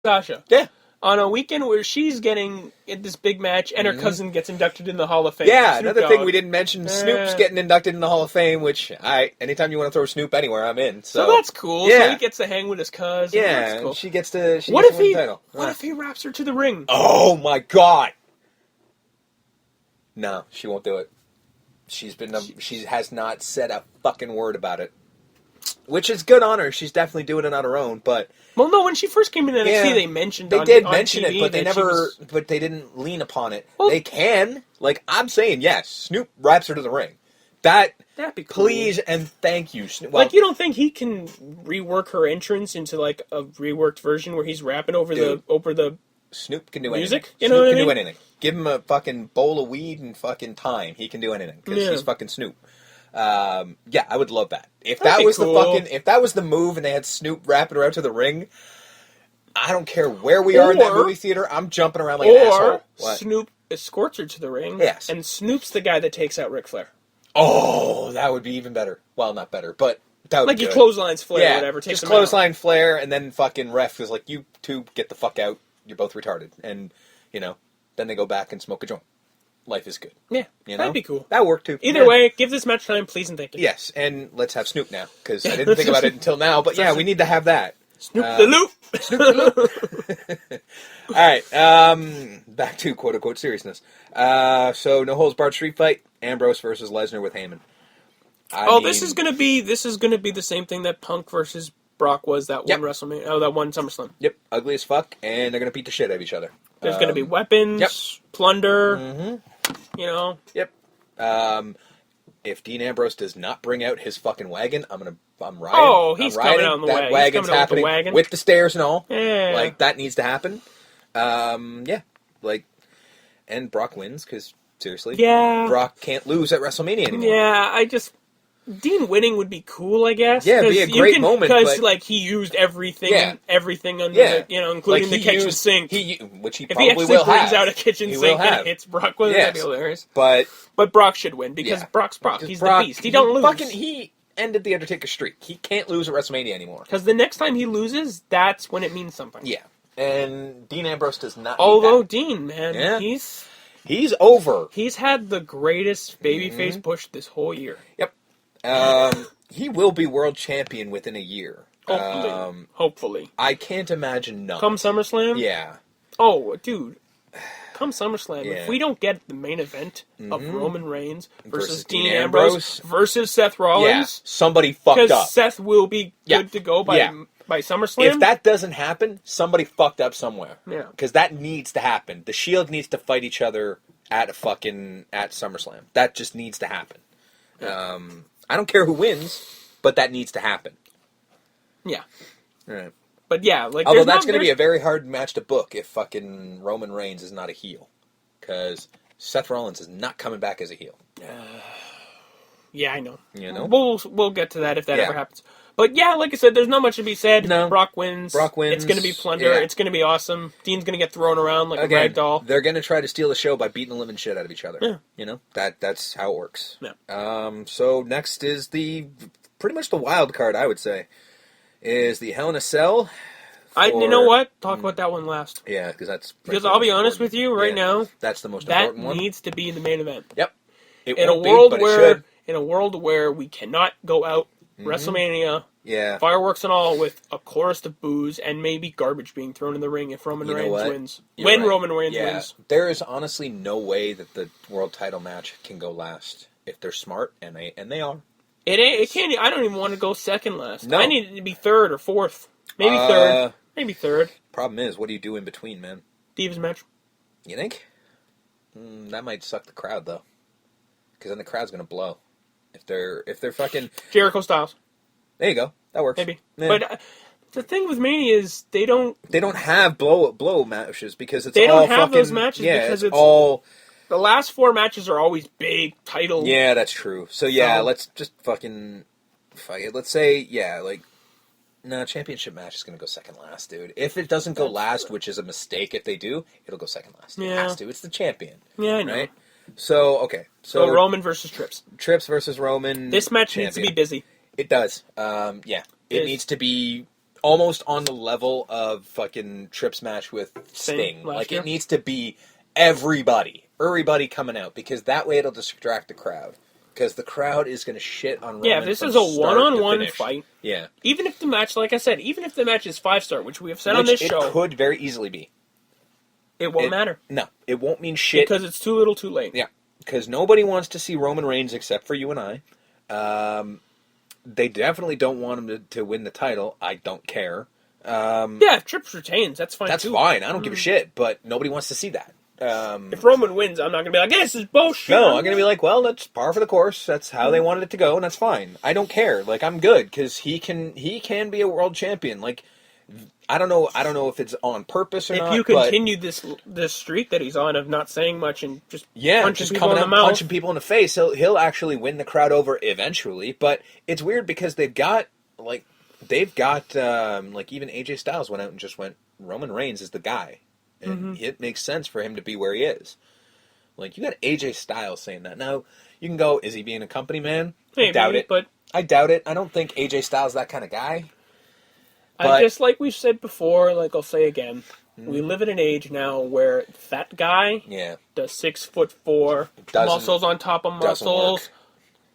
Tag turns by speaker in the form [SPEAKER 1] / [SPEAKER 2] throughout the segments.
[SPEAKER 1] Sasha.
[SPEAKER 2] Yeah.
[SPEAKER 1] On a weekend where she's getting in this big match and her cousin gets inducted in the Hall of Fame.
[SPEAKER 2] Yeah,
[SPEAKER 1] Snoop
[SPEAKER 2] another thing
[SPEAKER 1] Dogg.
[SPEAKER 2] we didn't mention, Snoop's getting inducted in the Hall of Fame, which anytime you want to throw Snoop anywhere, I'm in. So
[SPEAKER 1] that's cool.
[SPEAKER 2] Yeah.
[SPEAKER 1] So he gets to hang with his cousin.
[SPEAKER 2] Yeah,
[SPEAKER 1] That's cool.
[SPEAKER 2] she gets to
[SPEAKER 1] What
[SPEAKER 2] win the title.
[SPEAKER 1] What if he wraps her to the ring?
[SPEAKER 2] Oh my God! No, she won't do it. She has not said a fucking word about it. Which is good on her. She's definitely doing it on her own, but...
[SPEAKER 1] Well, no, when she first came in NXT, they mentioned
[SPEAKER 2] They
[SPEAKER 1] on
[SPEAKER 2] did
[SPEAKER 1] on
[SPEAKER 2] mention
[SPEAKER 1] TV
[SPEAKER 2] it, but they
[SPEAKER 1] that
[SPEAKER 2] never... But they didn't lean upon it.
[SPEAKER 1] Well,
[SPEAKER 2] they can. Like, I'm saying, yes, Snoop wraps her to the ring. That'd
[SPEAKER 1] be cool.
[SPEAKER 2] Please and thank you, Snoop. Well,
[SPEAKER 1] like, you don't think he can rework her entrance into, like, a reworked version where he's rapping over the
[SPEAKER 2] Snoop can do
[SPEAKER 1] music?
[SPEAKER 2] anything.
[SPEAKER 1] You know
[SPEAKER 2] Snoop
[SPEAKER 1] what I
[SPEAKER 2] can
[SPEAKER 1] mean?
[SPEAKER 2] do anything. Give him a fucking bowl of weed and fucking time. He can do anything because he's fucking Snoop. Yeah, I would love that. If that was cool. If that was the move and they had Snoop wrapping her out to the ring, I don't care where we are in that movie theater. I'm jumping around like an asshole.
[SPEAKER 1] Or Snoop escorts her to the ring.
[SPEAKER 2] Yes.
[SPEAKER 1] And Snoop's the guy that takes out Ric Flair.
[SPEAKER 2] Oh, that would be even better. Well, not better, but that would be good.
[SPEAKER 1] Like he clotheslines Flair or whatever.
[SPEAKER 2] Just clothesline Flair, and then fucking ref is like, you two get the fuck out. You're both retarded. And, then they go back and smoke a joint. Life is good.
[SPEAKER 1] Yeah, that'd be cool.
[SPEAKER 2] That worked too.
[SPEAKER 1] Either way, give this match time, please and thank you.
[SPEAKER 2] Yes, and let's have Snoop now, because I didn't think about it until now, but yeah, we need to have that.
[SPEAKER 1] Snoop the Loop!
[SPEAKER 2] Snoop the Loop! Alright, back to quote-unquote seriousness. So, no holds barred street fight, Ambrose versus Lesnar with Heyman.
[SPEAKER 1] This is gonna be the same thing that Punk versus Brock was that one WrestleMania, that one SummerSlam.
[SPEAKER 2] Yep, ugly as fuck, and they're gonna beat the shit out of each other.
[SPEAKER 1] There's gonna be weapons, plunder,
[SPEAKER 2] Yep. If Dean Ambrose does not bring out his fucking wagon, I'm riding.
[SPEAKER 1] Oh, he's coming out on the wagon.
[SPEAKER 2] That wagon's happening with the stairs and all.
[SPEAKER 1] Yeah.
[SPEAKER 2] Like, that needs to happen. And Brock wins, because, seriously, Brock can't lose at WrestleMania anymore.
[SPEAKER 1] Yeah, Dean winning would be cool, I guess.
[SPEAKER 2] Yeah, it'd be a great moment.
[SPEAKER 1] Because, he used everything under including the kitchen sink.
[SPEAKER 2] Which he
[SPEAKER 1] if
[SPEAKER 2] probably
[SPEAKER 1] he actually
[SPEAKER 2] will
[SPEAKER 1] brings
[SPEAKER 2] have.
[SPEAKER 1] out a kitchen sink and hits Brock with that'd be hilarious.
[SPEAKER 2] But
[SPEAKER 1] Brock should win, because Brock's Brock. He's the beast. He don't lose.
[SPEAKER 2] He ended the Undertaker streak. He can't lose at WrestleMania anymore.
[SPEAKER 1] Because the next time he loses, that's when it means something.
[SPEAKER 2] Yeah. And Dean Ambrose does not
[SPEAKER 1] Although Dean, man,
[SPEAKER 2] he's over.
[SPEAKER 1] He's had the greatest babyface push this whole year.
[SPEAKER 2] Yep. He will be world champion within a year.
[SPEAKER 1] Hopefully.
[SPEAKER 2] I can't imagine not.
[SPEAKER 1] Come SummerSlam?
[SPEAKER 2] Yeah.
[SPEAKER 1] Oh, dude. Come SummerSlam. If we don't get the main event of Roman Reigns versus Dean Ambrose versus Seth Rollins,
[SPEAKER 2] somebody fucked up.
[SPEAKER 1] Because Seth will be good to go by SummerSlam.
[SPEAKER 2] If that doesn't happen, somebody fucked up somewhere.
[SPEAKER 1] Yeah.
[SPEAKER 2] Because that needs to happen. The Shield needs to fight each other at SummerSlam. That just needs to happen. I don't care who wins, but that needs to happen.
[SPEAKER 1] Yeah.
[SPEAKER 2] Right.
[SPEAKER 1] But yeah,
[SPEAKER 2] although that's going to be a very hard match to book if fucking Roman Reigns is not a heel, because Seth Rollins is not coming back as a heel.
[SPEAKER 1] Yeah, I know.
[SPEAKER 2] We'll
[SPEAKER 1] get to that if that ever happens. But yeah, like I said, there's not much to be said.
[SPEAKER 2] No.
[SPEAKER 1] Brock wins. It's going to be plunder.
[SPEAKER 2] Yeah.
[SPEAKER 1] It's going to be awesome. Dean's going to get thrown around like a rag doll.
[SPEAKER 2] They're going to try to steal the show by beating the living shit out of each other.
[SPEAKER 1] Yeah.
[SPEAKER 2] That's how it works.
[SPEAKER 1] Yeah.
[SPEAKER 2] So next is pretty much the wild card, I would say, is the Hell in a Cell.
[SPEAKER 1] You know what? Talk about that one last.
[SPEAKER 2] Yeah, because
[SPEAKER 1] I'll be honest with you now.
[SPEAKER 2] That's the most important one.
[SPEAKER 1] That needs to be the main event.
[SPEAKER 2] Yep.
[SPEAKER 1] In a world where we cannot go out WrestleMania, fireworks and all, with a chorus of boos and maybe garbage being thrown in the ring if Roman Reigns wins. Roman Reigns wins.
[SPEAKER 2] There is honestly no way that the world title match can go last if they're smart, and they are.
[SPEAKER 1] It can't. I don't even want to go second last.
[SPEAKER 2] No.
[SPEAKER 1] I need it to be third or fourth. Maybe third. Maybe third.
[SPEAKER 2] Problem is, what do you do in between, man?
[SPEAKER 1] Divas match.
[SPEAKER 2] You think? That might suck the crowd, though. Because then the crowd's going to blow. If they're fucking...
[SPEAKER 1] Jericho Styles.
[SPEAKER 2] There you go. That works.
[SPEAKER 1] Maybe.
[SPEAKER 2] Yeah.
[SPEAKER 1] But the thing with Mania is they don't
[SPEAKER 2] have blow matches because it's all
[SPEAKER 1] They don't have
[SPEAKER 2] fucking,
[SPEAKER 1] those matches because it's
[SPEAKER 2] all...
[SPEAKER 1] The last 4 matches are always big title.
[SPEAKER 2] Yeah, that's true. So let's just fucking... Fuck it. Let's say, no, championship match is going to go second last, dude. If it doesn't go last, which is a mistake if they do, it'll go second last. It has to. It's the champion.
[SPEAKER 1] Yeah, I know.
[SPEAKER 2] Right? So, okay.
[SPEAKER 1] So Roman versus Trips.
[SPEAKER 2] Trips versus Roman.
[SPEAKER 1] This match needs to be busy.
[SPEAKER 2] It does. It needs to be almost on the level of fucking Tripp's match with Sting. Like,
[SPEAKER 1] year.
[SPEAKER 2] It needs to be everybody coming out, because that way it'll distract the crowd. Because the crowd is going to shit on Roman.
[SPEAKER 1] Yeah, if this is a one-on-one fight.
[SPEAKER 2] Yeah.
[SPEAKER 1] Even if the match, like I said, even if the match is 5-star, which we have said on this show.
[SPEAKER 2] It could very easily be.
[SPEAKER 1] It won't matter.
[SPEAKER 2] No, it won't mean shit.
[SPEAKER 1] Because it's too little too late.
[SPEAKER 2] Yeah. Because nobody wants to see Roman Reigns except for you and I. They definitely don't want him to win the title. I don't care.
[SPEAKER 1] Yeah, if Trips retains, that's fine too.
[SPEAKER 2] That's fine. I don't give a shit. But nobody wants to see that.
[SPEAKER 1] If Roman wins, I'm not going to be like, this is bullshit.
[SPEAKER 2] No, I'm going to be like, well, that's par for the course. That's how they wanted it to go, and that's fine. I don't care. Like, I'm good, because he can be a world champion. Like, I don't know if it's on purpose or not.
[SPEAKER 1] If you continue this streak that he's on of not saying much and just punching people
[SPEAKER 2] coming
[SPEAKER 1] in
[SPEAKER 2] out
[SPEAKER 1] the mouth,
[SPEAKER 2] punching people in the face, he'll actually win the crowd over eventually. But it's weird because they've got even AJ Styles went out and just went, Roman Reigns is the guy. And it makes sense for him to be where he is. Like, you got AJ Styles saying that. Now, you can go, is he being a company man?
[SPEAKER 1] Maybe,
[SPEAKER 2] I doubt it.
[SPEAKER 1] But
[SPEAKER 2] I doubt it. I don't think AJ Styles is that kind of guy.
[SPEAKER 1] I just, like we've said before, like I'll say again, we live in an age now where that guy, the 6'4", muscles on top of muscles,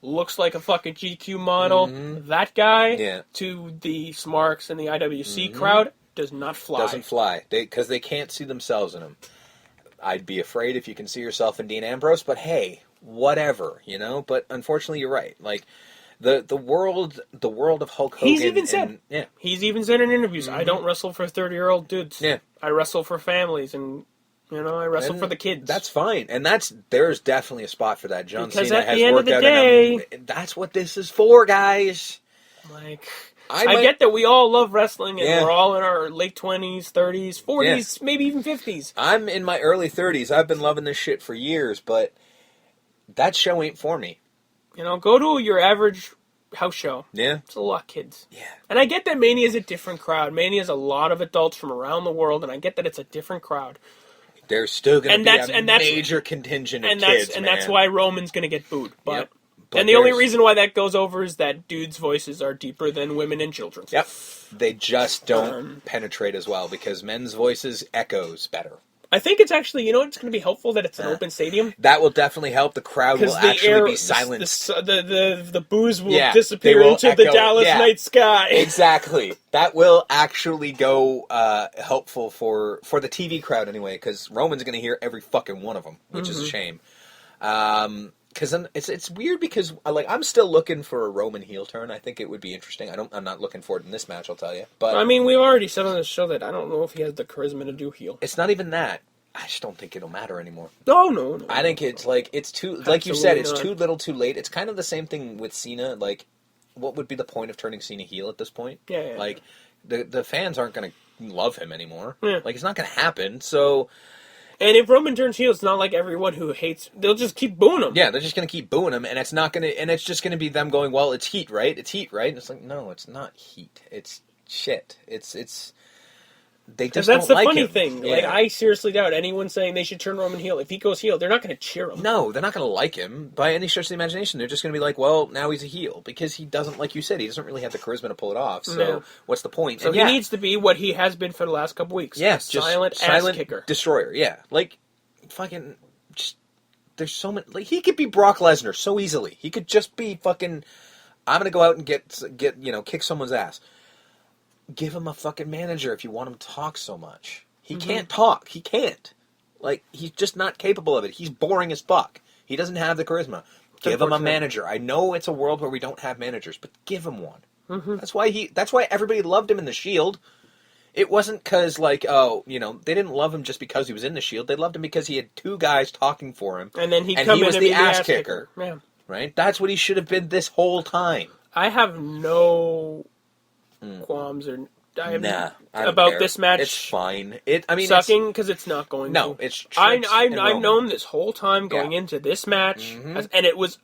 [SPEAKER 1] looks like a fucking GQ model. That guy, to the Smarks and the IWC crowd, does not fly.
[SPEAKER 2] Doesn't fly. Because they can't see themselves in him. I'd be afraid if you can see yourself in Dean Ambrose, but hey, whatever, you know? But unfortunately, you're right. Like, the world of Hulk Hogan...
[SPEAKER 1] He's even said in interviews, I don't wrestle for 30-year-old dudes. Yeah. I wrestle for families, and, I wrestle for the kids.
[SPEAKER 2] That's fine. And there's definitely a spot for that. John Cena
[SPEAKER 1] has
[SPEAKER 2] worked
[SPEAKER 1] of the
[SPEAKER 2] out
[SPEAKER 1] day,
[SPEAKER 2] that's what this is for, guys.
[SPEAKER 1] Like... I get that we all love wrestling, and we're all in our late 20s, 30s, 40s, maybe even 50s.
[SPEAKER 2] I'm in my early 30s. I've been loving this shit for years, but that show ain't for me.
[SPEAKER 1] Go to your average house show.
[SPEAKER 2] Yeah.
[SPEAKER 1] It's a lot of kids.
[SPEAKER 2] Yeah.
[SPEAKER 1] And I get that Mania is a different crowd. Mania is a lot of adults from around the world, and I get that it's a different crowd.
[SPEAKER 2] There's still going to be a major contingent of kids,
[SPEAKER 1] and that's why Roman's going to get booed. But... And the only reason why that goes over is that dudes' voices are deeper than women and children's.
[SPEAKER 2] Yep. They just don't penetrate as well, because men's voices echoes better.
[SPEAKER 1] I think it's actually, it's going to be helpful that it's an open stadium.
[SPEAKER 2] That will definitely help. The crowd will actually be silenced.
[SPEAKER 1] The booze will disappear into the Dallas night sky.
[SPEAKER 2] Exactly. That will actually go helpful for the TV crowd anyway, because Roman's going to hear every fucking one of them, which is a shame. Because it's weird because I'm still looking for a Roman heel turn. I think it would be interesting. I'm not looking for it in this match, I'll tell you. But
[SPEAKER 1] I mean, we've already said on this show that I don't know if he has the charisma to do heel.
[SPEAKER 2] It's not even that. I just don't think it'll matter anymore.
[SPEAKER 1] No.
[SPEAKER 2] I think it's it's too, like you said, it's too little, too late. It's kind of the same thing with Cena. Like, what would be the point of turning Cena heel at this point?
[SPEAKER 1] Yeah.
[SPEAKER 2] Like, the fans aren't going to love him anymore.
[SPEAKER 1] Yeah.
[SPEAKER 2] Like, it's not going to happen. So.
[SPEAKER 1] And if Roman turns heel, it's not like everyone who hates... They'll just keep booing him.
[SPEAKER 2] Yeah, they're just going to keep booing him, and it's not going to... And it's just going to be them going, well, it's heat, right? It's heat, right? And it's like, no, it's not heat. It's shit. It's... They just don't like him. That's the funny
[SPEAKER 1] thing. Yeah. Like, I seriously doubt anyone saying they should turn Roman heel. If he goes heel, they're not going to cheer him.
[SPEAKER 2] No, they're not going to like him by any stretch of the imagination. They're just going to be like, well, now he's a heel. Because he doesn't, like you said, he doesn't really have the charisma to pull it off. So what's the point?
[SPEAKER 1] So he needs to be what he has been for the last couple weeks.
[SPEAKER 2] Yes,
[SPEAKER 1] just silent ass kicker.
[SPEAKER 2] Destroyer, yeah. Like, fucking... Just, there's so many... Like, he could be Brock Lesnar so easily. He could just be fucking... I'm going to go out and get kick someone's ass. Give him a fucking manager if you want him to talk so much. He can't talk. He can't. Like, he's just not capable of it. He's boring as fuck. He doesn't have the charisma. Give him a manager. I know it's a world where we don't have managers, but give him one. That's why everybody loved him in The Shield. It wasn't because, they didn't love him just because he was in The Shield. They loved him because he had two guys talking for him.
[SPEAKER 1] And then he
[SPEAKER 2] was the ass kicker.
[SPEAKER 1] Yeah.
[SPEAKER 2] Right? That's what he should have been this whole time.
[SPEAKER 1] I have no qualms about this match.
[SPEAKER 2] It's fine.
[SPEAKER 1] Sucking because it's not going to.
[SPEAKER 2] No, it's
[SPEAKER 1] I've known this whole time going into this match, and it was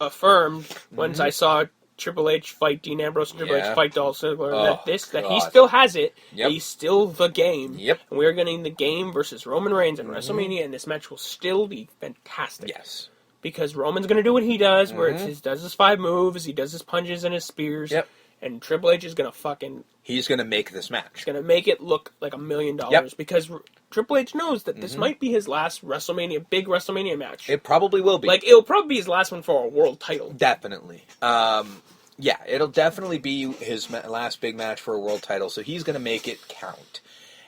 [SPEAKER 1] affirmed once I saw Triple H fight Dean Ambrose and Triple H fight Dolph Ziggler that he still has it. Yep. He's still the game.
[SPEAKER 2] Yep.
[SPEAKER 1] And we're getting the game versus Roman Reigns at WrestleMania, and this match will still be fantastic.
[SPEAKER 2] Yes.
[SPEAKER 1] Because Roman's going to do what he does, where he does his 5 moves, he does his punches and his spears.
[SPEAKER 2] Yep.
[SPEAKER 1] and Triple H is gonna fucking.
[SPEAKER 2] He's gonna make this match.
[SPEAKER 1] He's gonna make it look like $1 million because Triple H knows that this might be his last big WrestleMania match.
[SPEAKER 2] It probably will be.
[SPEAKER 1] Like it'll probably be his last one for a world title.
[SPEAKER 2] Definitely. Yeah, it'll definitely be his last big match for a world title. So he's gonna make it count.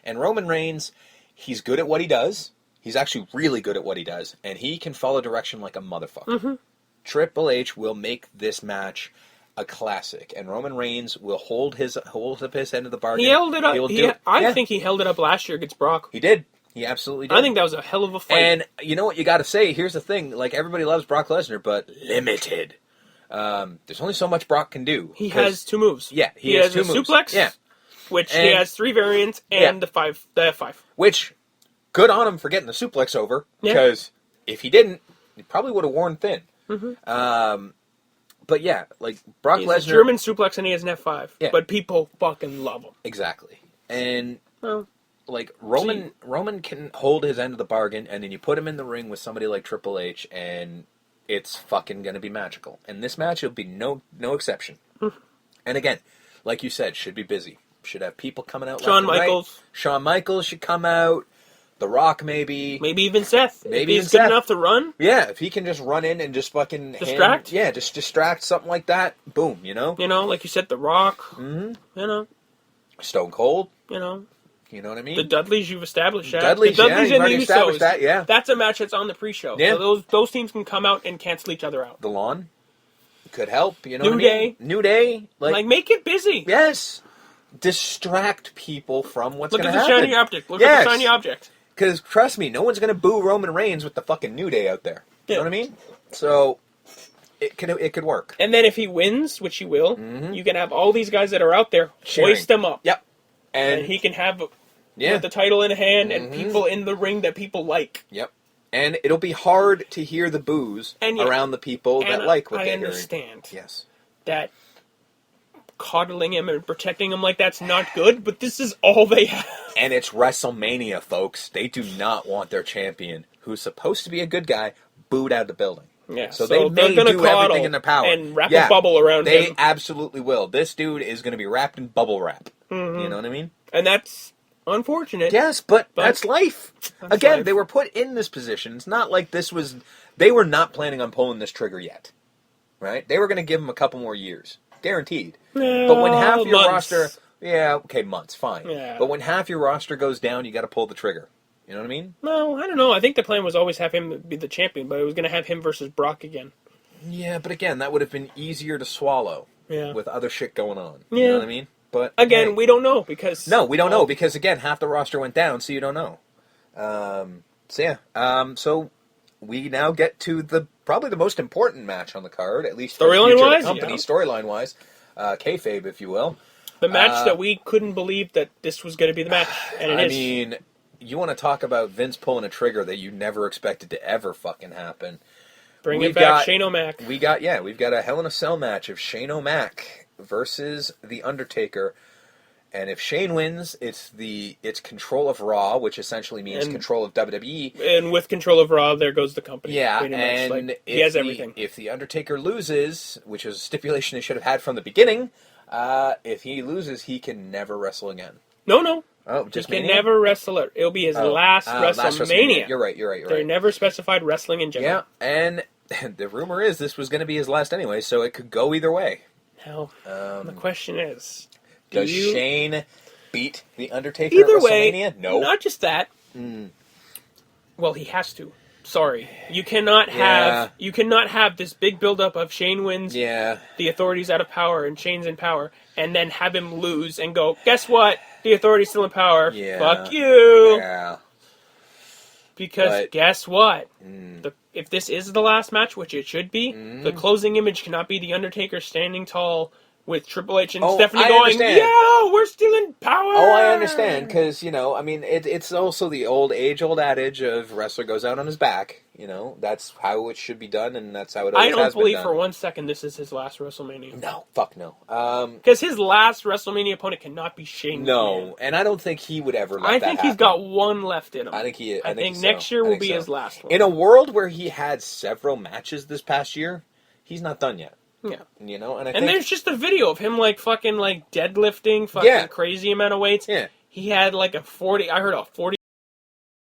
[SPEAKER 2] And Roman Reigns, he's good at what he does. He's actually really good at what he does, and he can follow direction like a motherfucker. Mm-hmm. Triple H will make this match a classic, and Roman Reigns will hold up his end of the bargain.
[SPEAKER 1] He held it up. I think he held it up last year against Brock.
[SPEAKER 2] He did. He absolutely did.
[SPEAKER 1] I think that was a hell of a fight.
[SPEAKER 2] And you know what you got to say? Here's the thing: like everybody loves Brock Lesnar, but limited. There's only so much Brock can do.
[SPEAKER 1] He has 2 moves.
[SPEAKER 2] Yeah, he has 2 moves.
[SPEAKER 1] Suplex. Yeah, which he has 3 variants, and the F5.
[SPEAKER 2] Which. Good on him for getting the suplex over, because if he didn't, he probably would have worn thin. Mm-hmm. But yeah, like Brock Lesnar...
[SPEAKER 1] He's a German suplex and he has an F5, but people fucking love him.
[SPEAKER 2] Exactly. And, like, Roman can hold his end of the bargain, and then you put him in the ring with somebody like Triple H, and it's fucking going to be magical. And this match will be no exception. Mm-hmm. And again, like you said, should be busy. Should have people coming out
[SPEAKER 1] Shawn Michaels.
[SPEAKER 2] Right. Shawn Michaels should come out. The Rock, maybe.
[SPEAKER 1] Maybe even Seth.
[SPEAKER 2] Maybe
[SPEAKER 1] if he's good enough to run.
[SPEAKER 2] Yeah, if he can just run in and just fucking...
[SPEAKER 1] Distract?
[SPEAKER 2] Just distract, something like that. Boom, you know?
[SPEAKER 1] You know, like you said, The Rock. Mm-hmm. You know.
[SPEAKER 2] Stone Cold.
[SPEAKER 1] You know.
[SPEAKER 2] You know what I mean?
[SPEAKER 1] The Dudleys, you've established that.
[SPEAKER 2] Dudleys,
[SPEAKER 1] the Dudleys
[SPEAKER 2] you've already established that, yeah.
[SPEAKER 1] That's a match that's on the pre-show.
[SPEAKER 2] Yeah.
[SPEAKER 1] So those teams can come out and cancel each other out.
[SPEAKER 2] The Lawn could help, you know
[SPEAKER 1] New
[SPEAKER 2] what I
[SPEAKER 1] Day.
[SPEAKER 2] mean? New Day.
[SPEAKER 1] Like, make it busy.
[SPEAKER 2] Yes. Distract people from what's going to happen.
[SPEAKER 1] Look at the shiny object. Look at the shiny object.
[SPEAKER 2] Because, trust me, no one's going to boo Roman Reigns with the fucking New Day out there. You know what I mean? So, it could work.
[SPEAKER 1] And then if he wins, which he will, you can have all these guys that are out there hoist him up.
[SPEAKER 2] Yep.
[SPEAKER 1] And he can have the title in hand and people in the ring that people like.
[SPEAKER 2] Yep. And it'll be hard to hear the boos around the people that like what they're hearing.
[SPEAKER 1] I understand.
[SPEAKER 2] Yes.
[SPEAKER 1] That coddling him and protecting him like that's not good, but this is all they have.
[SPEAKER 2] And it's WrestleMania, folks. They do not want their champion, who's supposed to be a good guy, booed out of the building.
[SPEAKER 1] Yeah,
[SPEAKER 2] so they may do everything in their power.
[SPEAKER 1] And wrap a bubble around him.
[SPEAKER 2] They absolutely will. This dude is going to be wrapped in bubble wrap. Mm-hmm. You know what I mean?
[SPEAKER 1] And that's unfortunate.
[SPEAKER 2] Yes, but that's life. Again, they were put in this position. It's not like this was... They were not planning on pulling this trigger yet. Right? They were going to give him a couple more years. Guaranteed. But when half your roster... Yeah, okay, months, fine. Yeah. But when half your roster goes down, you got to pull the trigger. You know what I mean?
[SPEAKER 1] No, I don't know. I think the plan was always have him be the champion, but it was going to have him versus Brock again.
[SPEAKER 2] Yeah, but again, that would have been easier to swallow with other shit going on.
[SPEAKER 1] Yeah.
[SPEAKER 2] You know what I mean? But
[SPEAKER 1] again, we don't know because...
[SPEAKER 2] No, we don't know because, again, half the roster went down, so you don't know. So we now get to probably the most important match on the card, at least for the future of the company, storyline-wise. Kayfabe, if you will.
[SPEAKER 1] The match that we couldn't believe that this was going to be the match, and it is.
[SPEAKER 2] I mean, you want to talk about Vince pulling a trigger that you never expected to ever fucking happen.
[SPEAKER 1] Bring it back, Shane O'Mac.
[SPEAKER 2] We've got a Hell in a Cell match of Shane O'Mac versus The Undertaker. And if Shane wins, it's control of Raw, which essentially means control of WWE.
[SPEAKER 1] And with control of Raw, there goes the company.
[SPEAKER 2] Yeah, and
[SPEAKER 1] he has everything.
[SPEAKER 2] If The Undertaker loses, which is a stipulation they should have had from the beginning, if he loses, he can never wrestle again.
[SPEAKER 1] No.
[SPEAKER 2] Oh, just
[SPEAKER 1] he can never wrestle it. It'll be his last WrestleMania.
[SPEAKER 2] You're right.
[SPEAKER 1] They never specified wrestling in general.
[SPEAKER 2] Yeah, and the rumor is this was going to be his last anyway, so it could go either way.
[SPEAKER 1] Now, the question is...
[SPEAKER 2] Does Shane beat The Undertaker
[SPEAKER 1] either
[SPEAKER 2] at WrestleMania?
[SPEAKER 1] Way,
[SPEAKER 2] no.
[SPEAKER 1] Not just that. Well, he has to. Sorry. You cannot have this big buildup of Shane wins, the Authority's out of power, and Shane's in power, and then have him lose and go, guess what? The Authority's still in power.
[SPEAKER 2] Yeah.
[SPEAKER 1] Fuck you.
[SPEAKER 2] Yeah.
[SPEAKER 1] Because guess what? If this is the last match, which it should be, the closing image cannot be The Undertaker standing tall with Triple H and Stephanie going, yeah, we're still in power.
[SPEAKER 2] Oh, I understand, because, it's also the old adage of wrestler goes out on his back. That's how it should be done, and that's how it always has been done. I don't believe
[SPEAKER 1] for 1 second this is his last WrestleMania.
[SPEAKER 2] No, fuck no.
[SPEAKER 1] Because his last WrestleMania opponent cannot be Shane McMahon.
[SPEAKER 2] No, and I don't think he would ever let that happen.
[SPEAKER 1] I think he's got one left in him.
[SPEAKER 2] I think
[SPEAKER 1] next year will be his last one.
[SPEAKER 2] In a world where he had several matches this past year, he's not done yet. Yeah. You know, and
[SPEAKER 1] there's just a video of him fucking deadlifting crazy amount of weights.
[SPEAKER 2] Yeah.
[SPEAKER 1] He had I heard a 40